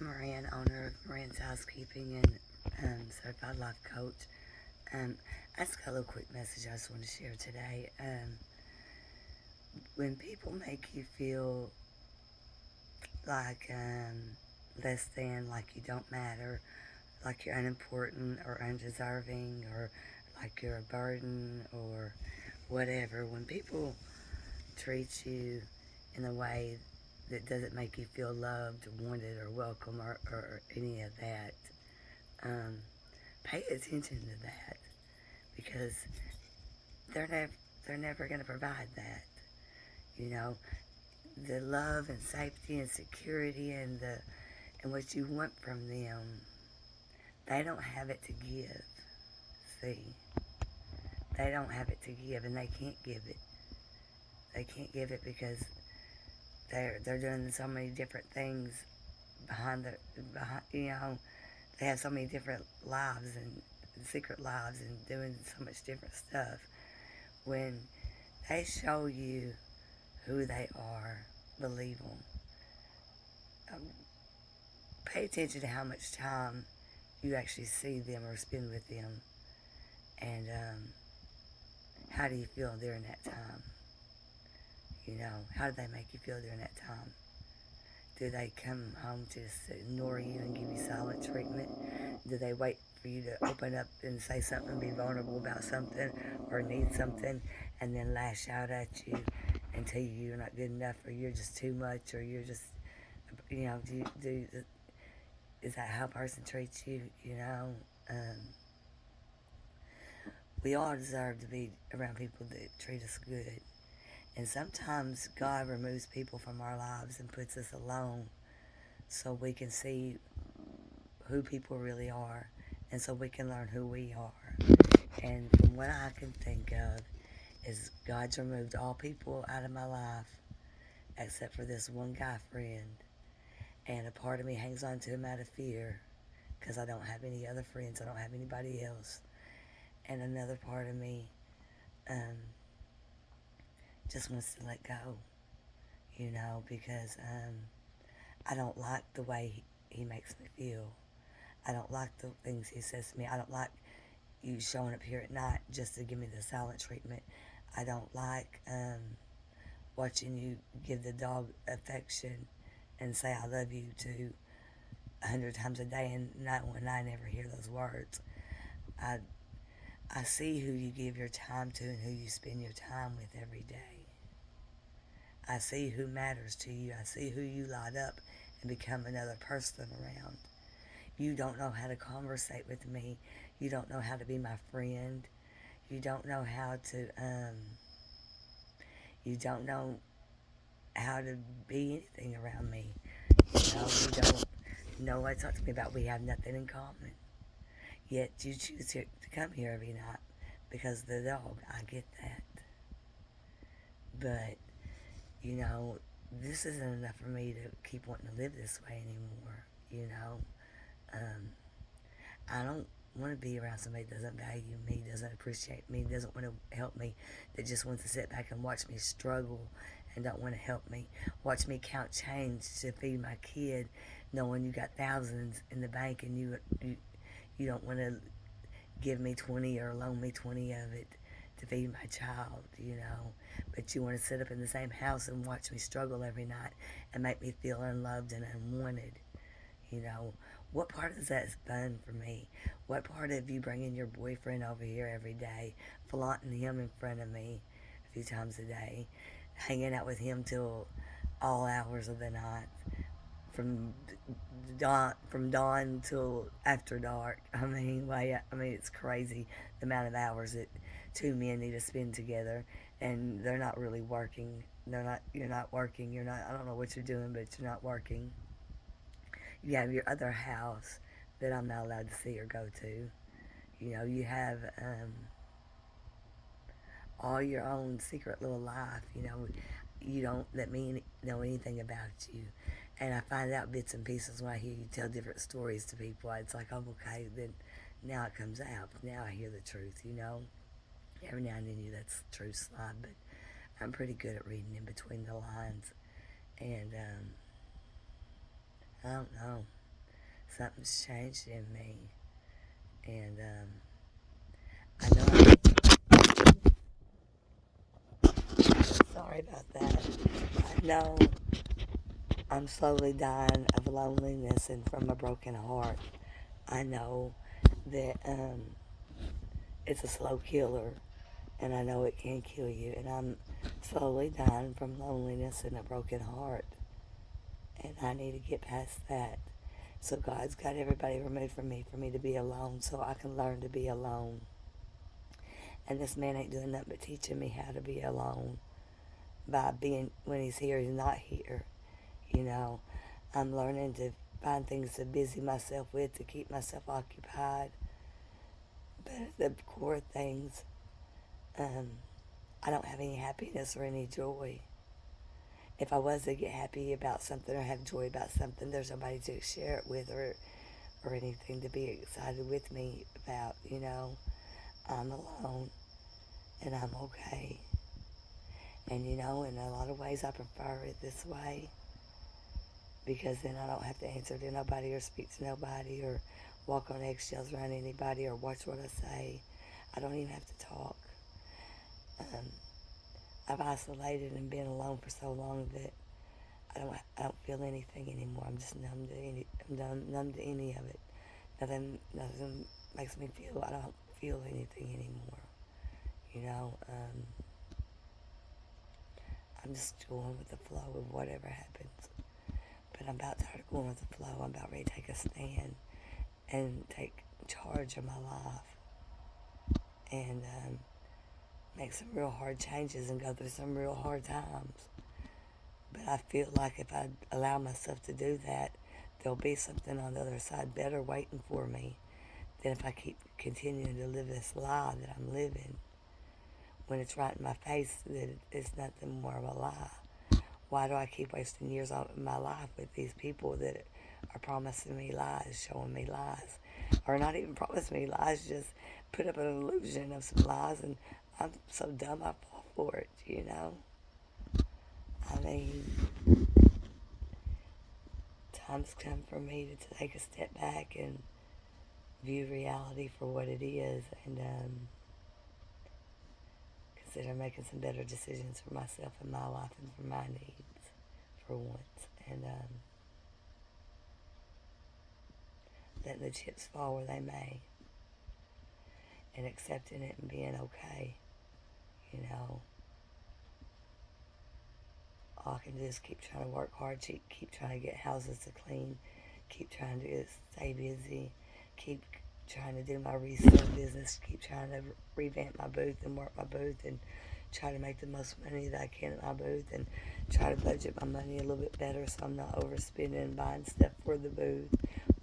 Moran, owner of Moran's Housekeeping and certified life coach. I just got a little quick message I just want to share today. When people make you feel like less than, like you don't matter, like you're unimportant or undeserving, or like you're a burden or whatever, when people treat you in a way that doesn't make you feel loved, wanted, or welcome, or any of that, pay attention to that, because they're never going to provide that. You know, the love and safety and security and what you want from them, they don't have it to give. See, they don't have it to give, and they can't give it. They can't give it because they're doing so many different things behind, you know, they have so many different lives and secret lives and doing so much different stuff. When they show you who they are, believe them. Pay attention to how much time you actually see them or spend with them, and how do you feel during that time? You know, how do they make you feel during that time? Do they come home to just ignore you and give you silent treatment? Do they wait for you to open up and say something, be vulnerable about something, or need something, and then lash out at you and tell you you're not good enough, or you're just too much, or you're just, you know, is that how a person treats you? You know, we all deserve to be around people that treat us good. And sometimes God removes people from our lives and puts us alone so we can see who people really are, and so we can learn who we are. And from what I can think of is God's removed all people out of my life except for this one guy friend. And a part of me hangs on to him out of fear because I don't have any other friends. I don't have anybody else. And another part of me just wants to let go, you know, because I don't like the way he makes me feel. I don't like the things he says to me. I don't like you showing up here at night just to give me the silent treatment. I don't like watching you give the dog affection and say I love you to 100 times a day, and not when I never hear those words. I see who you give your time to and who you spend your time with every day. I see who matters to you. I see who you light up and become another person around. You don't know how to conversate with me. You don't know how to be my friend. You don't know how to, you don't know how to be anything around me. You know, you don't know what to talk to me about. We have nothing in common. Yet you choose to come here every night because of the dog. I get that. But, you know, this isn't enough for me to keep wanting to live this way anymore, you know. I don't want to be around somebody that doesn't value me, doesn't appreciate me, doesn't want to help me, that just wants to sit back and watch me struggle and don't want to help me. Watch me count change to feed my kid, knowing you got thousands in the bank and you don't want to give me 20 or loan me 20 of it to feed my child, you know. But you want to sit up in the same house and watch me struggle every night and make me feel unloved and unwanted, you know. What part of that is fun for me? What part of you bringing your boyfriend over here every day, flaunting him in front of me a few times a day, hanging out with him till all hours of the night, from dawn till after dark? I mean, it's crazy the amount of hours that two men need to spend together, and they're not really working. You're not working. I don't know what you're doing, but you're not working. You have your other house that I'm not allowed to see or go to. You know, you have all your own secret little life. You know, you don't let me know anything about you. And I find out bits and pieces when I hear you tell different stories to people. It's like, oh, okay, then now it comes out. Now I hear the truth, you know. Every now and then that's the truth slide, but I'm pretty good at reading in between the lines. And I don't know. something's changed in me. And I know, sorry about that. I know I'm slowly dying of loneliness and from a broken heart. I know that it's a slow killer, and I know it can kill you. And I'm slowly dying from loneliness and a broken heart, and I need to get past that. So God's got everybody removed from me for me to be alone, so I can learn to be alone. And this man ain't doing nothing but teaching me how to be alone by being, when he's here, he's not here. You know, I'm learning to find things to busy myself with to keep myself occupied. But the core things, I don't have any happiness or any joy. If I was to get happy about something or have joy about something, there's nobody to share it with or anything to be excited with me about, you know. I'm alone and I'm okay. And, you know, in a lot of ways I prefer it this way, because then I don't have to answer to nobody or speak to nobody or walk on eggshells around anybody or watch what I say. I don't even have to talk. I've isolated and been alone for so long that I don't feel anything anymore. I'm just numb to numb to any of it. Nothing makes me feel. I don't feel anything anymore. You know, I'm just going with the flow of whatever happens. But I'm about tired of going with the flow. I'm about ready to take a stand and take charge of my life and make some real hard changes and go through some real hard times. But I feel like if I allow myself to do that, there'll be something on the other side better waiting for me than if I keep continuing to live this lie that I'm living when it's right in my face that it's nothing more of a lie. Why do I keep wasting years of my life with these people that are promising me lies, showing me lies, or not even promising me lies, just put up an illusion of some lies, and I'm so dumb I fall for it, you know? I mean, time's come for me to take a step back and view reality for what it is, and consider making some better decisions for myself and my life and for my needs for once, and letting the chips fall where they may, and accepting it and being okay, you know. All I can do is keep trying to work hard, keep trying to get houses to clean, keep trying to stay busy, keep trying to do my resale business, keep trying to revamp my booth and work my booth and try to make the most money that I can at my booth and try to budget my money a little bit better so I'm not overspending and buying stuff for the booth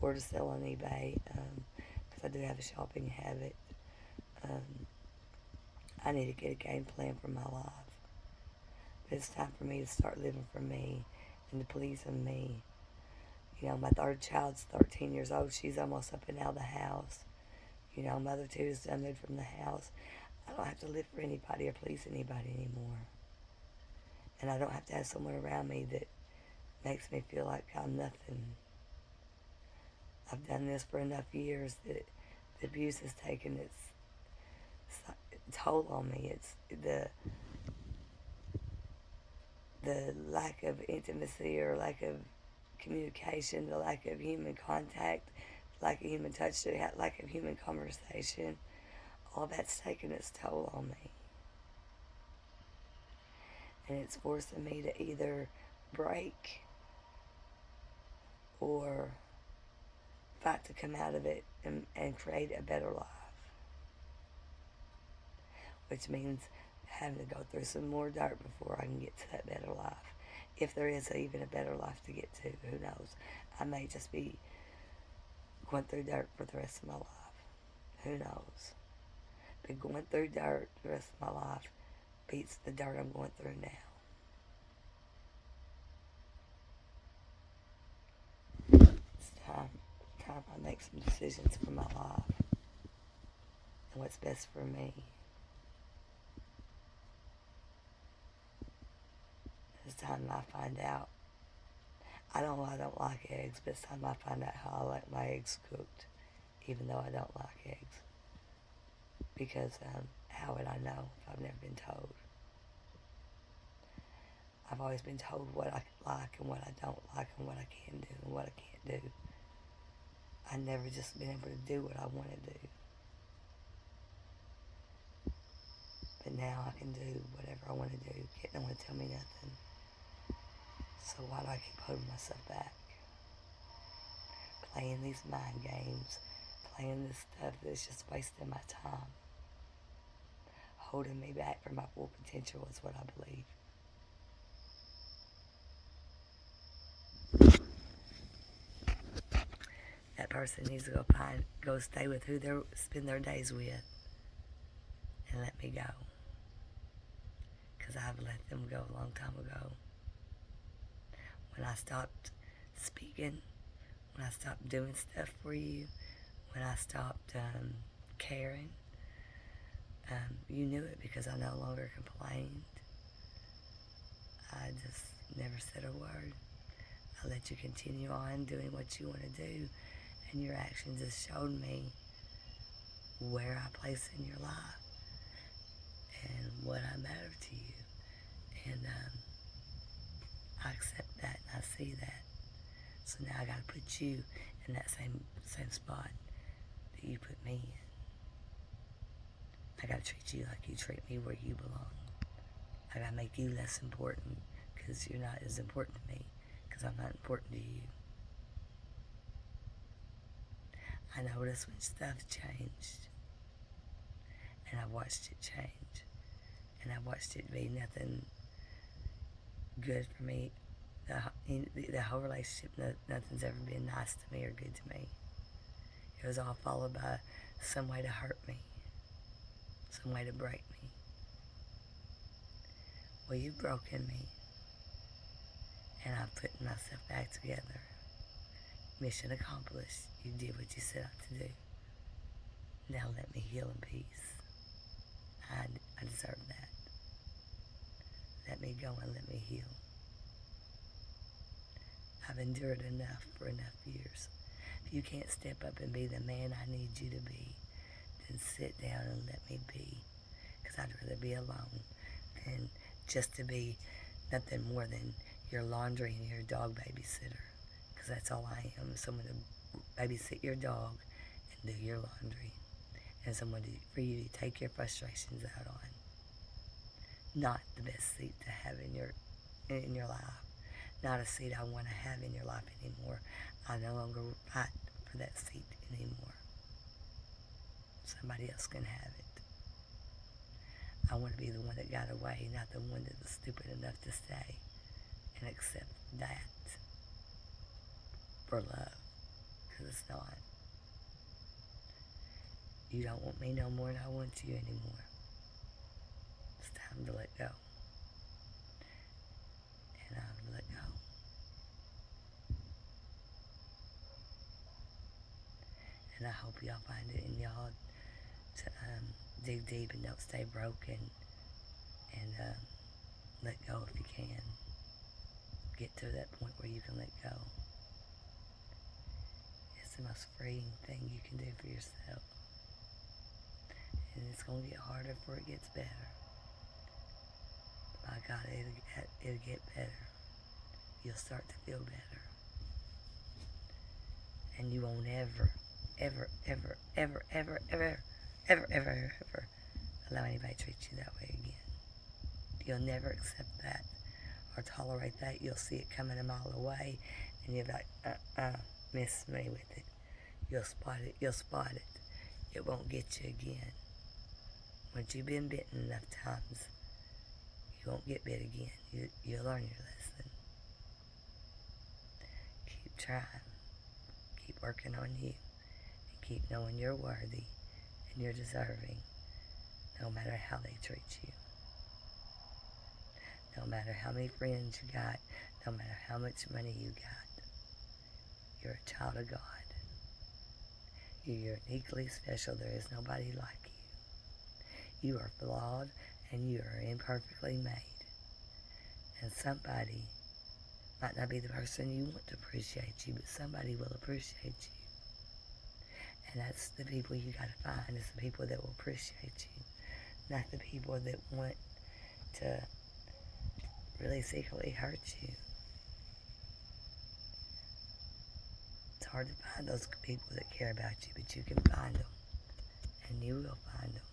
or to sell on eBay, because I do have a shopping habit. I need to get a game plan for my life. But it's time for me to start living for me and to pleasing me. You know, my third child's 13 years old. She's almost up and out of the house. You know, mother two is done moved from the house. I don't have to live for anybody or please anybody anymore. And I don't have to have someone around me that makes me feel like I'm nothing. I've done this for enough years that the abuse has taken its toll on me. It's the lack of intimacy or lack of communication, the lack of human contact, lack of human touch, the lack of human conversation. All that's taken its toll on me. And it's forcing me to either break or fight to come out of it and create a better life. Which means having to go through some more dirt before I can get to that better life. If there is even a better life to get to, who knows? I may just be going through dirt for the rest of my life. Who knows? But going through dirt the rest of my life beats the dirt I'm going through now. It's time I make some decisions for my life and what's best for me. It's time I find out. I don't like eggs, but it's time I find out how I like my eggs cooked, even though I don't like eggs. Because how would I know if I've never been told? I've always been told what I like and what I don't like and what I can do and what I can't do. I never just been able to do what I want to do. But now I can do whatever I want to do. Can't no one tell me nothing. So why do I keep holding myself back? Playing these mind games, playing this stuff that's just wasting my time. Holding me back from my full potential is what I believe. That person needs to go stay with who they spend their days with and let me go. Because I've let them go a long time ago. When I stopped speaking, when I stopped doing stuff for you, when I stopped caring, you knew it because I no longer complained. I just never said a word. I let you continue on doing what you want to do, and your actions just showed me where I place in your life and what I matter to you. And I accept that and I see that. So now I gotta put you in that same spot that you put me in. I gotta treat you like you treat me where you belong. I gotta make you less important because you're not as important to me because I'm not important to you. I noticed when stuff changed, and I watched it change, and I watched it be nothing good for me. The whole relationship, nothing's ever been nice to me or good to me. It was all followed by some way to hurt me, some way to break me. Well, you've broken me, and I've put myself back together. Mission accomplished. You did what you set out to do. Now let me heal in peace. I deserve that. Let me go and let me heal. I've endured enough for enough years. If you can't step up and be the man I need you to be, then sit down and let me be. Because I'd rather be alone than just to be nothing more than your laundry and your dog babysitter. Because that's all I am, someone to babysit your dog and do your laundry. And someone for you to take your frustrations out on. Not the best seat to have in your life. Not a seat I want to have in your life anymore. I no longer fight for that seat anymore. Somebody else can have it. I want to be the one that got away, not the one that was stupid enough to stay and accept that for love, because it's not. You don't want me no more than I want you anymore. It's time to let go. And I've let go. And I hope y'all find it in y'all to dig deep and don't stay broken. And let go if you can. Get to that point where you can let go. It's the most freeing thing you can do for yourself. And it's going to get harder before it gets better. By God, it'll get better. You'll start to feel better. And you won't ever allow anybody to treat you that way again. You'll never accept that or tolerate that. You'll see it coming a mile away, and you'll be like, miss me with it. You'll spot it. It won't get you again. Once you've been bitten enough times, you won't get bit again. You'll learn your lesson. Keep trying. Keep working on you. And keep knowing you're worthy and you're deserving, no matter how they treat you. No matter how many friends you got, no matter how much money you got. You're a child of God. You're uniquely special. There is nobody like you. You are flawed and you are imperfectly made. And somebody Might not be the person you want to appreciate you, but somebody will appreciate you. And that's the people you got to find. It's the people that will appreciate you, not the people that want to really secretly hurt you. It's hard to find those people that care about you, but you can find them, and you will find them.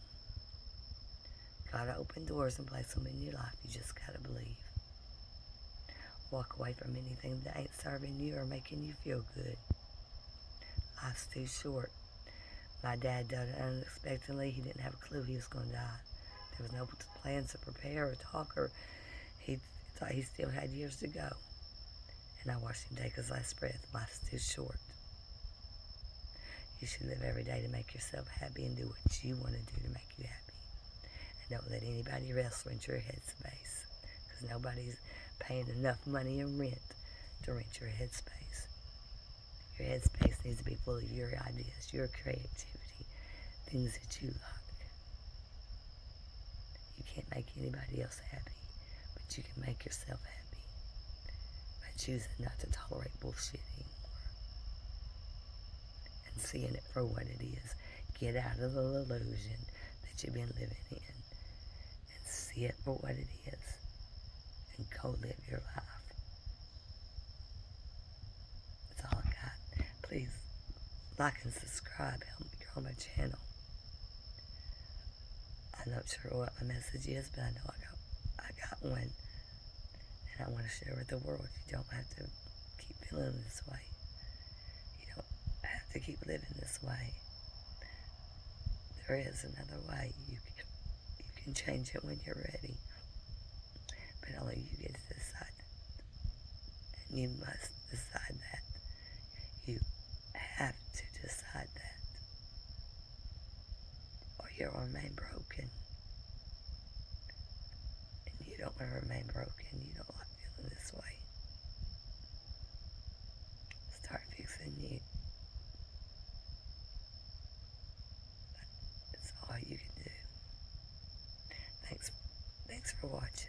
God open doors and place them in your life. You just got to believe. Walk away from anything that ain't serving you or making you feel good. Life's too short. My dad died unexpectedly. He didn't have a clue he was going to die. There was no plans to prepare or talk, or he thought he still had years to go. And I watched him take his last breath. Life's too short. You should live every day to make yourself happy and do what you want to do to make you happy. And don't let anybody else rent your headspace, because nobody's paying enough money in rent to rent your headspace. Your headspace needs to be full of your ideas, your creativity, things that you like. You can't make anybody else happy, but you can make yourself happy by choosing not to tolerate bullshit anymore and seeing it for what it is. Get out of the illusion that you've been living in and see it for what it is and go live your life. That's all I got. Please like and subscribe. Help me grow my channel. I'm not sure what my message is, but I know I got one, and I want to share with the world. You don't have to keep feeling this way. You don't have to keep living this way. There is another way. You can change it when you're ready, but only you get to decide. And you must decide that. You have to decide that, or you'll remain broken. And you don't want to remain broken. You don't like feeling this way. Start fixing you. That's all you can do. Thanks for watching.